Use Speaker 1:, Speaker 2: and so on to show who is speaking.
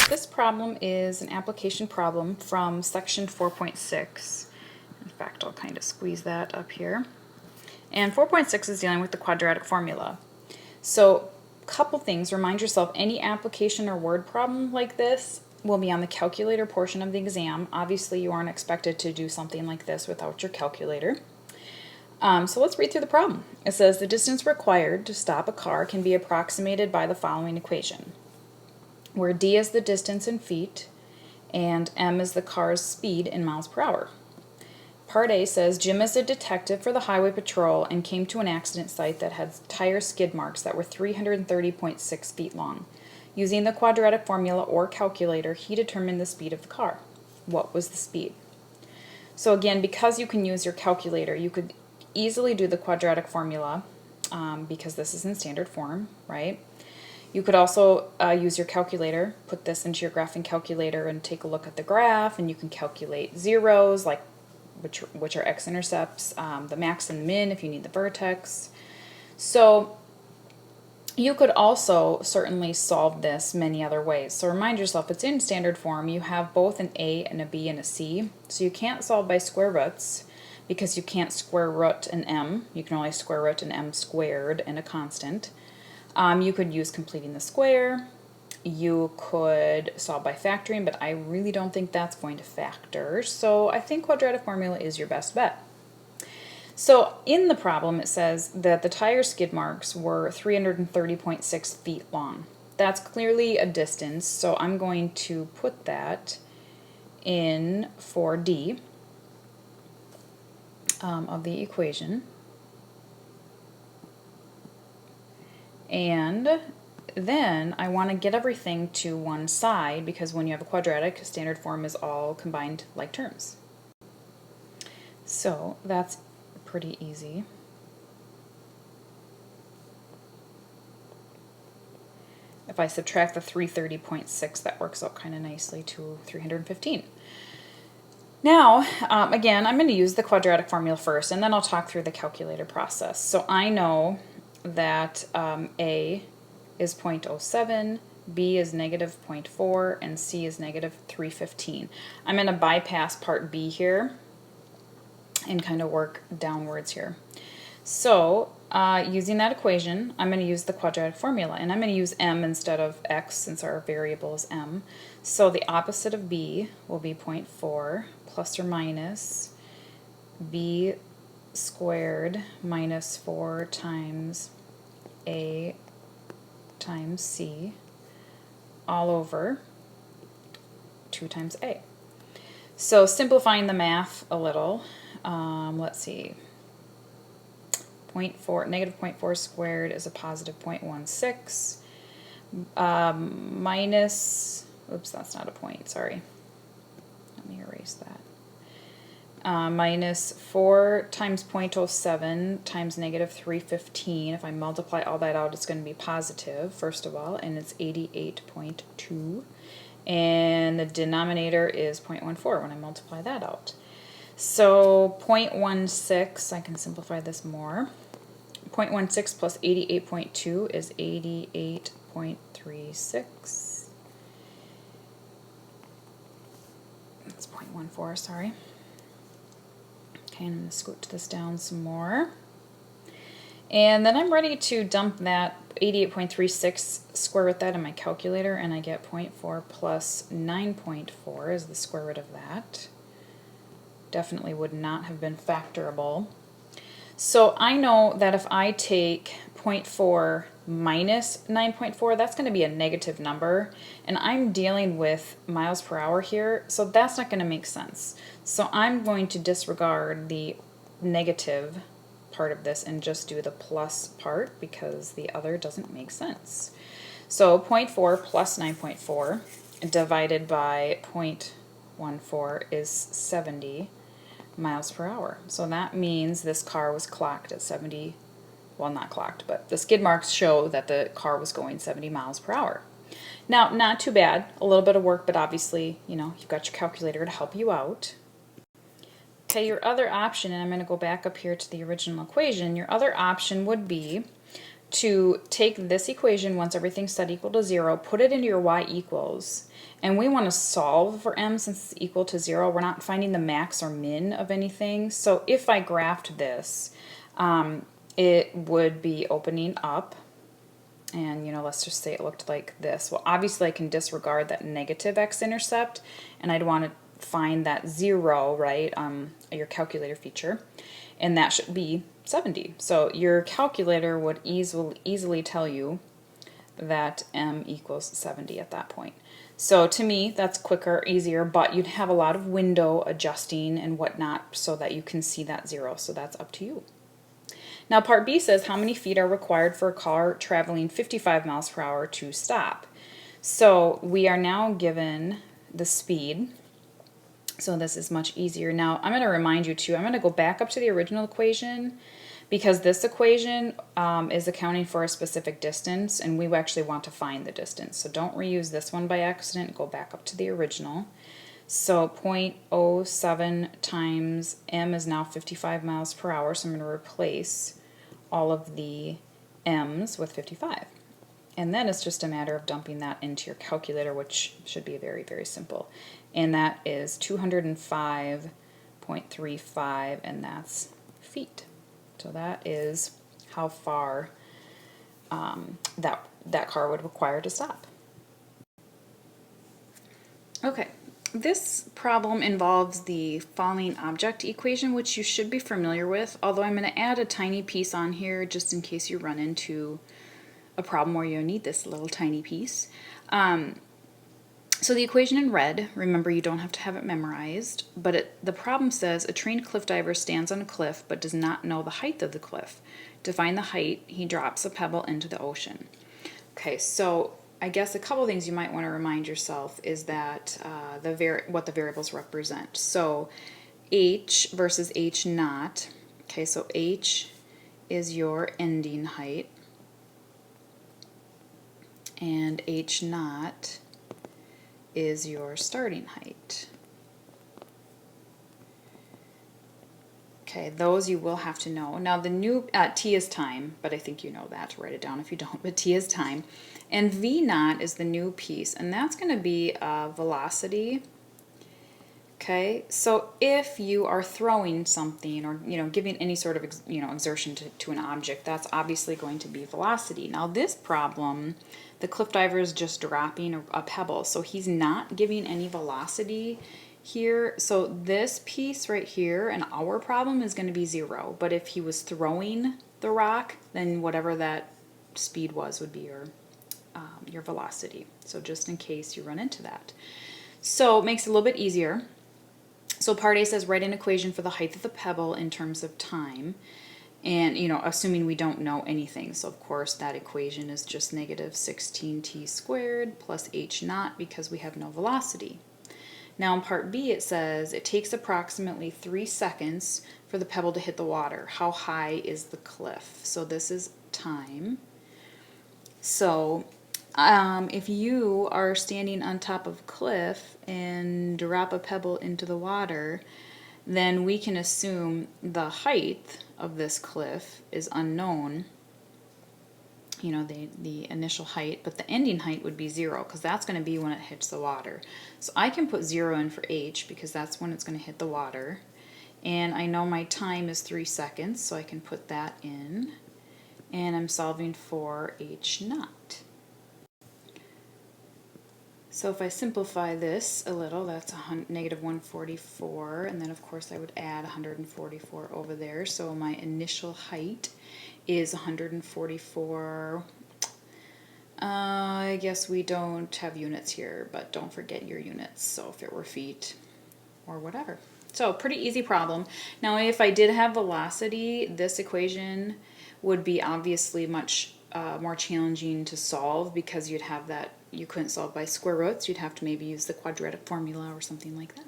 Speaker 1: This problem is an application problem from section 4.6. In fact, I'll kind of squeeze that up here. And 4.6 is dealing with the quadratic formula. So, couple things. Remind yourself, any application or word problem like this will be on the calculator portion of the exam. Obviously, you aren't expected to do something like this without your calculator. So let's read through the problem. It says the distance required to stop a car can be approximated by the following equation, where d is the distance in feet and m is the car's speed in miles per hour. Part A says Jim is a detective for the highway patrol and came to an accident site that had tire skid marks that were 330.6 feet long. Using the quadratic formula or calculator, he determined the speed of the car. What was the speed? So again, because you can use your calculator, you could easily do the quadratic formula because this is in standard form, right? You could also use your calculator, put this into your graphing calculator and take a look at the graph, and you can calculate zeros, like which are x-intercepts, the max and min if you need the vertex. So you could also certainly solve this many other ways. So remind yourself, it's in standard form. You have both an a and a b and a c. So you can't solve by square roots because you can't square root an m. You can only square root an m squared and a constant. You could use completing the square. You could solve by factoring, but I really don't think that's going to factor. So I think quadratic formula is your best bet. So in the problem, it says that the tire skid marks were 330.6 feet long. That's clearly a distance, so I'm going to put that in for D of the equation. And then I want to get everything to one side because when you have a quadratic, standard form is all combined like terms. So that's pretty easy. If I subtract the 330.6, that works out kind of nicely to 315. Now, again, I'm going to use the quadratic formula first, and then I'll talk through the calculator process. So I know that A is 0.07, B is negative 0.4, and C is negative 315. I'm going to bypass part B here and kind of work downwards here. So using that equation, I'm going to use the quadratic formula, and I'm going to use m instead of x since our variable is m. So the opposite of b will be 0.4 plus or minus b squared minus 4 times a times c all over 2 times a. So simplifying the math a little, let's see, negative 0.4 squared is a positive 0.16, minus, oops, that's not a point, sorry, let me erase that, minus 4 times 0.07 times negative 315. If I multiply all that out, it's going to be positive, first of all, and it's 88.2. And the denominator is 0.14 when I multiply that out. So 0.16, I can simplify this more. 0.16 plus 88.2 is 88.36. That's 0.14, sorry. Okay, and I'm going to scoot this down some more. And then I'm ready to dump that 88.36, square root that in my calculator, and I get 0.4 plus 9.4 is the square root of that. Definitely would not have been factorable. So I know that if I take 0.4 minus 9.4, that's going to be a negative number, and I'm dealing with miles per hour here, so that's not going to make sense. So I'm going to disregard the negative part of this and just do the plus part because the other doesn't make sense. So 0.4 plus 9.4 divided by 0.14 is 70 miles per hour. So that means this car was clocked at 70, well, not clocked, but the skid marks show that the car was going 70 miles per hour. Now, not too bad, a little bit of work, but obviously, you know, you've got your calculator to help you out. Okay, your other option, and I'm going to go back up here to the original equation, your other option would be to take this equation once everything's set equal to 0, put it into your y equals, and we want to solve for m since it's equal to 0. We're not finding the max or min of anything. So if I graphed this, it would be opening up, and let's just say it looked like this. Well, obviously I can disregard that negative x-intercept, and I'd want to find that 0, right, your calculator feature, and that should be 70. So your calculator would easily tell you that m equals 70 at that point. So to me, that's quicker, easier, but you'd have a lot of window adjusting and whatnot so that you can see that 0. So that's up to you. Now part B says how many feet are required for a car traveling 55 miles per hour to stop. So we are now given the speed. So this is much easier. Now I'm going to remind you too, I'm going to go back up to the original equation because this equation is accounting for a specific distance, and we actually want to find the distance. So don't reuse this one by accident. Go back up to the original. So 0.07 times m is now 55 miles per hour. So I'm going to replace all of the m's with 55. And then it's just a matter of dumping that into your calculator, which should be very, very simple. And that is 205.35, and that's feet. So that is how far that car would require to stop. Okay, this problem involves the falling object equation, which you should be familiar with, although I'm going to add a tiny piece on here just in case you run into a problem where you need this little tiny piece. So the equation in red, remember you don't have to have it memorized, but the problem says a trained cliff diver stands on a cliff but does not know the height of the cliff. To find the height, he drops a pebble into the ocean. Okay, so I guess a couple things you might want to remind yourself is that what the variables represent. So h versus h naught. Okay, so h is your ending height, and h naught is your starting height. Okay, those you will have to know. Now the new t is time, but I think you know that. Write it down if you don't, but t is time. And v naught is the new piece, and that's going to be velocity. Okay, so if you are throwing something or giving any sort of exertion to an object, that's obviously going to be velocity. Now this problem, the cliff diver is just dropping a pebble, so he's not giving any velocity here. So this piece right here in our problem is going to be 0, but if he was throwing the rock, then whatever that speed was would be your velocity. So just in case you run into that. So it makes it a little bit easier. So part A says write an equation for the height of the pebble in terms of time, and assuming we don't know anything. So of course that equation is just negative 16t squared plus h naught because we have no velocity. Now in part B it says it takes approximately 3 seconds for the pebble to hit the water. How high is the cliff? So this is time. So if you are standing on top of a cliff and drop a pebble into the water, then we can assume the height of this cliff is unknown, the initial height, but the ending height would be 0 because that's going to be when it hits the water. So I can put 0 in for h because that's when it's going to hit the water. And I know my time is 3 seconds, so I can put that in. And I'm solving for h naught. So if I simplify this a little, that's negative 144, and then of course I would add 144 over there. So my initial height is 144. I guess we don't have units here, but don't forget your units. So if it were feet or whatever. So pretty easy problem. Now if I did have velocity, this equation would be obviously much more challenging to solve because you'd have that, you couldn't solve by square roots, you'd have to maybe use the quadratic formula or something like that.